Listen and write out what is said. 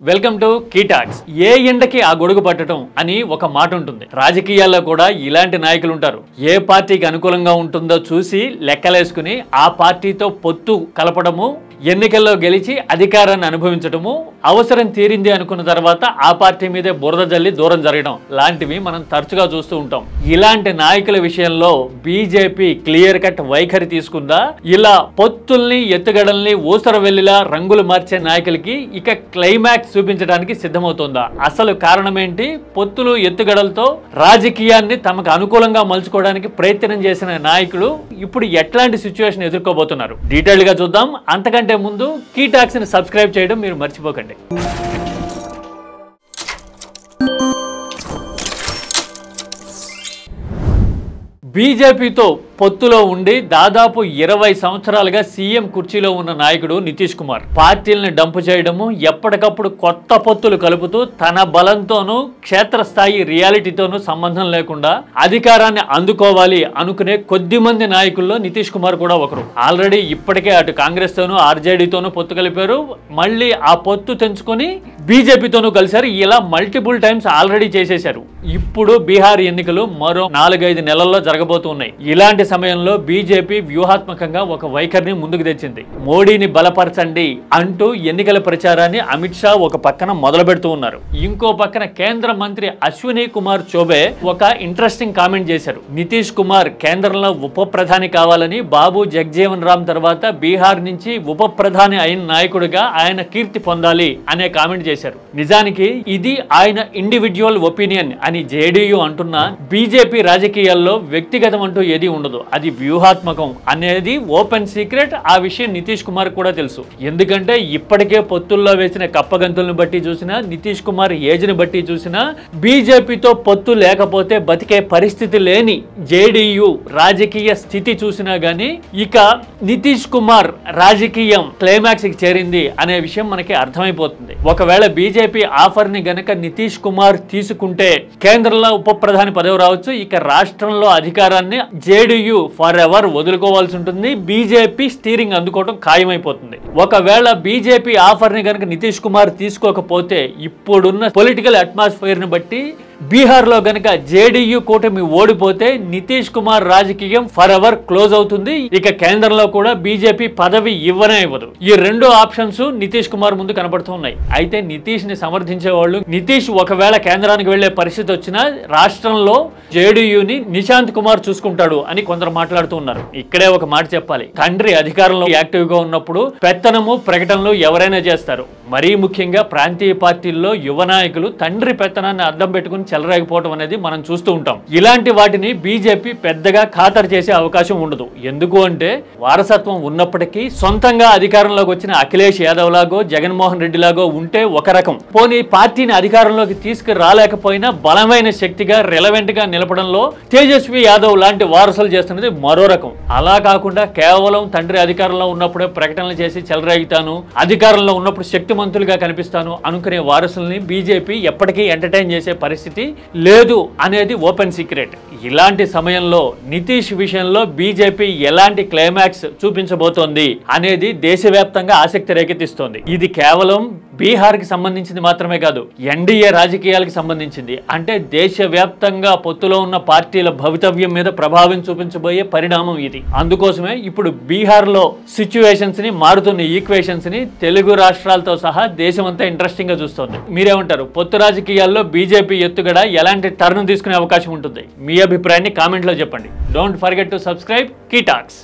Welcome to కీటాక్స్. ఏ ఎండకి ఆ గొడుగు పట్టడం అని ఒక మాట ఉంటుంది. రాజకీయాల్లో కూడా ఇలాంటి నాయకులు ఉంటారు. ఏ పార్టీకి అనుకూలంగా ఉంటుందో చూసి లెక్కలేసుకుని ఆ పార్టీతో పొత్తు కలపడము, ఎన్నికల్లో గెలిచి అధికారాన్ని అనుభవించడము, అవసరం తీరింది అనుకున్న తర్వాత ఆ పార్టీ మీదే బురద జల్లి దూరం జరగడం లాంటివి మనం తరచుగా చూస్తూ ఉంటాం. ఇలాంటి నాయకుల విషయంలో బీజేపీ క్లియర్ కట్ వైఖరి తీసుకుందా? ఇలా పొత్తుల్ని ఎత్తుగడల్ని ఊసర వెల్లిలా రంగులు మార్చే నాయకులకి ఇక క్లైమాక్స్ చూపించడానికి సిద్ధమవుతుందా? అసలు కారణం ఏంటి? పొత్తులు ఎత్తుగడలతో రాజకీయాన్ని తమకు అనుకూలంగా మలుచుకోవడానికి ప్రయత్నం చేసిన నాయకులు ఇప్పుడు ఎట్లాంటి సిచ్యువేషన్ ఎదుర్కోబోతున్నారు? డీటెయిల్ గా చూద్దాం. అంతకంటే ముందు కీటాక్స్ ని సబ్స్క్రైబ్ చేయడం మీరు మర్చిపోకండి. బీజేపీతో పొత్తులో ఉండి దాదాపు 20 సంవత్సరాలుగా సీఎం కుర్చీలో ఉన్న నాయకుడు నితీష్ కుమార్ పార్టీలను డంపు చేయడము, ఎప్పటికప్పుడు కొత్త పొత్తులు కలుపుతూ తన బలంతోనూ క్షేత్రస్థాయి రియాలిటీతోనూ సంబంధం లేకుండా అధికారాన్ని అందుకోవాలి అనుకునే కొద్ది మంది నాయకుల్లో నితీష్ కుమార్ కూడా ఒకరు. ఆల్రెడీ ఇప్పటికే అటు కాంగ్రెస్ తోనూ ఆర్జేడీతోనూ పొత్తు కలిపారు. మళ్ళీ ఆ పొత్తు తెంచుకొని బీజేపీతోనూ కలిశారు. ఇలా మల్టిపుల్ టైమ్స్ ఆల్రెడీ చేసేశారు. ఇప్పుడు బీహార్ ఎన్నికలు మరో 4-5 నెలల్లో జరగబోతున్నాయి. ఇలాంటి సమయంలో బీజేపీ వ్యూహాత్మకంగా ఒక వైఖరిని ముందుకు తెచ్చింది. మోడీని బలపరచండి అంటూ ఎన్నికల ప్రచారాన్ని అమిత్ షా ఒక పక్కన మొదలు పెడుతూ ఉన్నారు. ఇంకో పక్కన కేంద్ర మంత్రి అశ్విని కుమార్ చౌబే ఒక ఇంట్రెస్టింగ్ కామెంట్ చేశారు. నితీష్ కుమార్ కేంద్రంలో ఉప ప్రధాని కావాలని, బాబు జగ్జీవన్ రామ్ తర్వాత బీహార్ నుంచి ఉప ప్రధాని అయిన నాయకుడిగా ఆయన కీర్తి పొందాలి అనే కామెంట్ చేశారు. నిజానికి ఇది ఆయన ఇండివిడ్యువల్ ఒపీనియన్ అని జేడీయూ అంటున్నా, బీజేపీ రాజకీయాల్లో వ్యక్తిగతం అంటూ ఏది ఉండదు. అది వ్యూహాత్మకం అనేది ఓపెన్ సీక్రెట్. ఆ విషయం నితీష్ కుమార్ కూడా తెలుసు. ఎందుకంటే ఇప్పటికే పొత్తుల్లో వేసిన కప్పగంతులను బట్టి చూసినా, నితీష్ కుమార్ ఏజ్ ని బట్టి చూసినా, బీజేపీతో పొత్తు లేకపోతే బతికే పరిస్థితి లేని జేడీయూ రాజకీయ స్థితి చూసినా గానీ ఇక నితీష్ కుమార్ రాజకీయం క్లైమాక్స్ కి చేరింది అనే విషయం మనకి అర్థమైపోతుంది. ఒకవేళ బీజేపీ ఆఫర్ ని గనక నితీష్ కుమార్ తీసుకుంటే కేంద్రంలో ఉప ప్రధాని పదవి రావచ్చు. ఇక రాష్ట్రంలో అధికారాన్ని జేడీయూ ఫర్ ఎవర్ వదులుకోవాల్సి ఉంటుంది. బీజేపీ స్టీరింగ్ అందుకోవడం ఖాయమైపోతుంది. ఒకవేళ బీజేపీ ఆఫర్ ని గనక నితీష్ కుమార్ తీసుకోకపోతే ఇప్పుడున్న పొలిటికల్ అట్మాస్ఫియర్ ని బట్టి బీహార్లో గనక జేడీయూ కూటమి ఓడిపోతే నితీష్ కుమార్ రాజకీయం ఫర్ ఎవర్ క్లోజ్ అవుతుంది. ఇక కేంద్రంలో కూడా బీజేపీ పదవి ఇవ్వనే ఇవ్వదు. ఈ రెండు ఆప్షన్స్ నితీష్ కుమార్ ముందు కనబడుతున్నాయి. అయితే నితీష్ ని సమర్థించే వాళ్ళు, నితీష్ ఒకవేళ కేంద్రానికి వెళ్లే పరిస్థితి వచ్చినా రాష్ట్రంలో జేడీయూని నిశాంత్ కుమార్ చూసుకుంటాడు అని కొందరు మాట్లాడుతూ ఉన్నారు. ఇక్కడే ఒక మాట చెప్పాలి. తండ్రి అధికారంలో యాక్టివ్ గా ఉన్నప్పుడు పెత్తనము ప్రకటనలు ఎవరైనా చేస్తారు. మరీ ముఖ్యంగా ప్రాంతీయ పార్టీల్లో యువ నాయకులు తండ్రి పెత్తనాన్ని అడ్డం పెట్టుకుని చెలరేగిపోవడం అనేది మనం చూస్తూ ఉంటాం. ఇలాంటి వాటిని బీజేపీ పెద్దగా ఖాతరు చేసే అవకాశం ఉండదు. ఎందుకు అంటే వారసత్వం ఉన్నప్పటికీ సొంతంగా అధికారంలోకి వచ్చిన అఖిలేష్ యాదవ్ లాగో, జగన్మోహన్ రెడ్డి లాగో ఉంటే ఒక రకం, పోనీ పార్టీని అధికారంలోకి తీసుకురాలేకపోయినా బలమైన శక్తిగా రిలవెంట్ గా నిలపడంలో తేజస్వి యాదవ్ లాంటి వారసులు చేస్తున్నది మరో రకం. అలా కాకుండా కేవలం తండ్రి అధికారంలో ఉన్నప్పుడే ప్రకటనలు చేసి చెలరేగుతాను, అధికారంలో ఉన్నప్పుడు శక్తిమంతులుగా కనిపిస్తాను అనుకునే వారసుల్ని బీజేపీ ఎప్పటికీ ఎంటర్టైన్ చేసే పరిస్థితి లేదు అనేది ఓపెన్ సీక్రెట్. ఇలాంటి సమయంలో నితీష్ విషయంలో బీజేపీ ఎలాంటి క్లైమాక్స్ చూపించబోతోంది అనేది దేశవ్యాప్తంగా ఆసక్తి రేకెత్తిస్తోంది. ఇది కేవలం బీహార్ కి సంబంధించింది మాత్రమే కాదు, ఎన్డీఏ రాజకీయాలకు సంబంధించింది. అంటే దేశవ్యాప్తంగా పొత్తులో ఉన్న పార్టీల భవితవ్యం మీద ప్రభావం చూపించబోయే పరిణామం ఇది. అందుకోసమే ఇప్పుడు బీహార్ లో సిచ్యువేషన్స్ ని, మారుతున్న ఈక్వేషన్స్ ని తెలుగు రాష్ట్రాలతో సహా దేశమంతా ఇంట్రెస్టింగ్ గా చూస్తోంది. మీరేమంటారు? పొత్తు రాజకీయాల్లో బీజేపీ ఎత్తుగడ ఎలాంటి టర్న్ తీసుకునే అవకాశం ఉంటుంది? మీ అభిప్రాయాన్ని కామెంట్ లో చెప్పండి. Don't forget to subscribe కీటాక్స్.